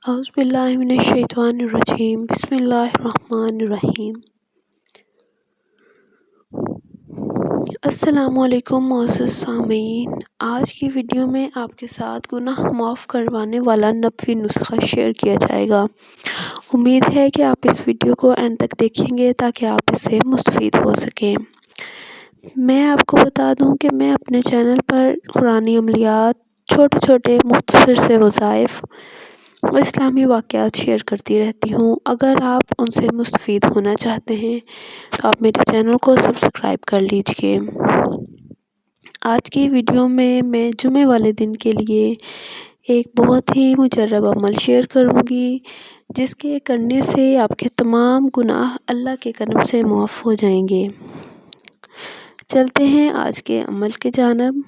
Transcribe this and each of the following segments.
اعوذ باللہ من الشیطان الرجیم بسم اللہ الرحمن الرحیم۔ السلام علیکم معزز سامعین، آج کی ویڈیو میں آپ کے ساتھ گناہ معاف کروانے والا نبوی نسخہ شیئر کیا جائے گا۔ امید ہے کہ آپ اس ویڈیو کو اینڈ تک دیکھیں گے تاکہ آپ اس سے مستفید ہو سکیں۔ میں آپ کو بتا دوں کہ میں اپنے چینل پر قرآنی عملیات، چھوٹے چھوٹے مختصر سے وظائف اور اسلامی واقعات شیئر کرتی رہتی ہوں۔ اگر آپ ان سے مستفید ہونا چاہتے ہیں تو آپ میرے چینل کو سبسکرائب کر لیجئے۔ آج کی ویڈیو میں جمعے والے دن کے لیے ایک بہت ہی مجرب عمل شیئر کروں گی، جس کے کرنے سے آپ کے تمام گناہ اللہ کے کرم سے معاف ہو جائیں گے۔ چلتے ہیں آج کے عمل کی جانب۔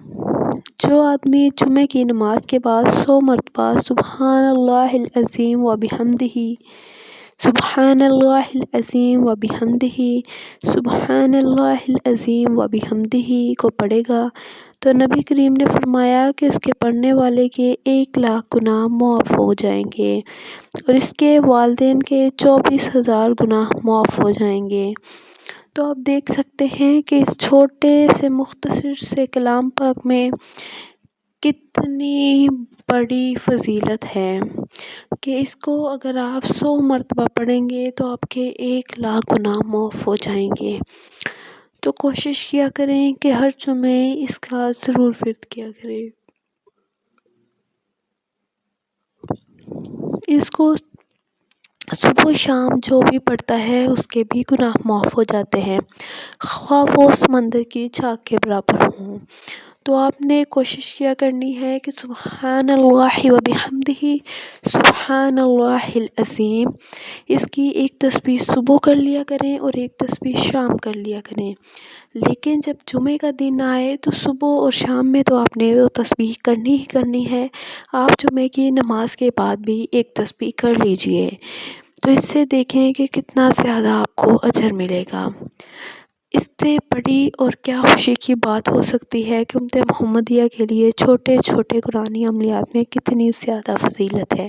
جو آدمی جمعے کی نماز کے بعد 100 مرتبہ سبحان اللہ العظیم و بحمدہ، سبحان اللہ العظیم و بحمدہ، سبحان اللہ العظیم و بحمدہ کو پڑھے گا تو نبی کریم نے فرمایا کہ اس کے پڑھنے والے کے 1,00,000 گناہ معاف ہو جائیں گے اور اس کے والدین کے 24,000 گناہ معاف ہو جائیں گے۔ تو آپ دیکھ سکتے ہیں کہ اس چھوٹے سے مختصر سے کلام پاک میں کتنی بڑی فضیلت ہے کہ اس کو اگر آپ 100 مرتبہ پڑھیں گے تو آپ کے 1,00,000 گناہ معاف ہو جائیں گے۔ تو کوشش کیا کریں کہ ہر جمعے اس کا ضرور ورد کیا کریں۔ اس کو صبح و شام جو بھی پڑھتا ہے اس کے بھی گناہ معاف ہو جاتے ہیں، خواہ وہ سمندر کی جھاگ کے برابر ہوں۔ تو آپ نے کوشش کیا کرنی ہے کہ سبحان اللہ و بحمدہ، سبحان اللہ العظیم، اس کی ایک تسبیح صبح کر لیا کریں اور ایک تسبیح شام کر لیا کریں۔ لیکن جب جمعے کا دن آئے تو صبح اور شام میں تو آپ نے وہ تسبیح کرنی ہی کرنی ہے۔ آپ جمعے کی نماز کے بعد بھی ایک تسبیح کر لیجئے، تو اس سے دیکھیں کہ کتنا زیادہ آپ کو اجر ملے گا۔ اس سے بڑی اور کیا خوشی کی بات ہو سکتی ہے کہ امت محمدیہ کے لیے چھوٹے چھوٹے قرآنی عملیات میں کتنی زیادہ فضیلت ہے۔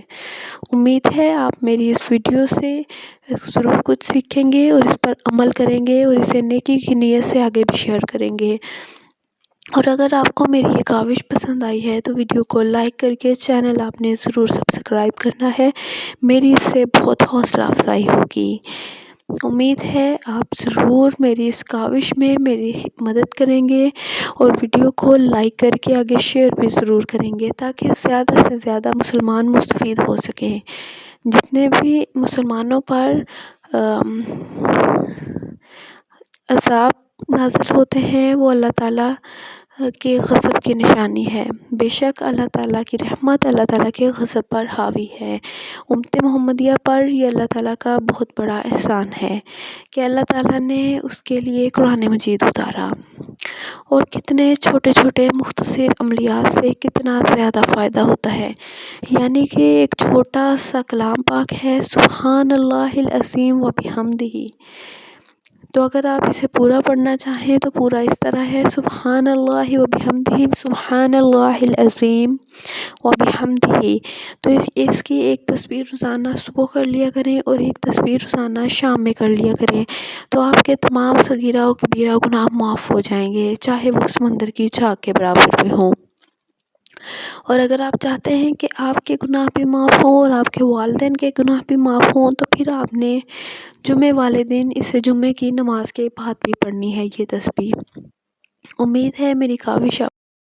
امید ہے آپ میری اس ویڈیو سے ضرور کچھ سیکھیں گے اور اس پر عمل کریں گے اور اسے نیکی کی نیت سے آگے بھی شیئر کریں گے۔ اور اگر آپ کو میری یہ کاوش پسند آئی ہے تو ویڈیو کو لائک کر کے چینل آپ نے ضرور سبسکرائب کرنا ہے، میری اس سے بہت حوصلہ افزائی ہوگی۔ امید ہے آپ ضرور میری اس کاوش میں میری مدد کریں گے اور ویڈیو کو لائک کر کے آگے شیئر بھی ضرور کریں گے تاکہ زیادہ سے زیادہ مسلمان مستفید ہو سکیں۔ جتنے بھی مسلمانوں پر عذاب نازل ہوتے ہیں وہ اللہ تعالیٰ کے غضب کی نشانی ہے۔ بے شک اللہ تعالیٰ کی رحمت اللہ تعالیٰ کے غضب پر حاوی ہے۔ امت محمدیہ پر یہ اللہ تعالیٰ کا بہت بڑا احسان ہے کہ اللہ تعالیٰ نے اس کے لیے قرآن مجید اتارا، اور کتنے چھوٹے چھوٹے مختصر عملیات سے کتنا زیادہ فائدہ ہوتا ہے۔ یعنی کہ ایک چھوٹا سا کلام پاک ہے سبحان اللہ العظیم و بحمدہ، تو اگر آپ اسے پورا پڑھنا چاہیں تو پورا اس طرح ہے سبحان اللہ و بحمدہ، سبحان اللہ العظیم و بحمدہ۔ تو اس کی ایک تسبیح روزانہ صبح کر لیا کریں اور ایک تسبیح روزانہ شام میں کر لیا کریں، تو آپ کے تمام صغیرہ و کبیرہ گناہ معاف ہو جائیں گے، چاہے وہ سمندر کی جھاگ کے برابر بھی ہوں۔ اور اگر آپ چاہتے ہیں کہ آپ کے گناہ بھی معاف ہوں اور آپ کے والدین کے گناہ بھی معاف ہوں تو پھر آپ نے جمعے والے دن اسے جمعے کی نماز کے بعد بھی پڑھنی ہے یہ تسبیح۔ امید ہے میری کاوش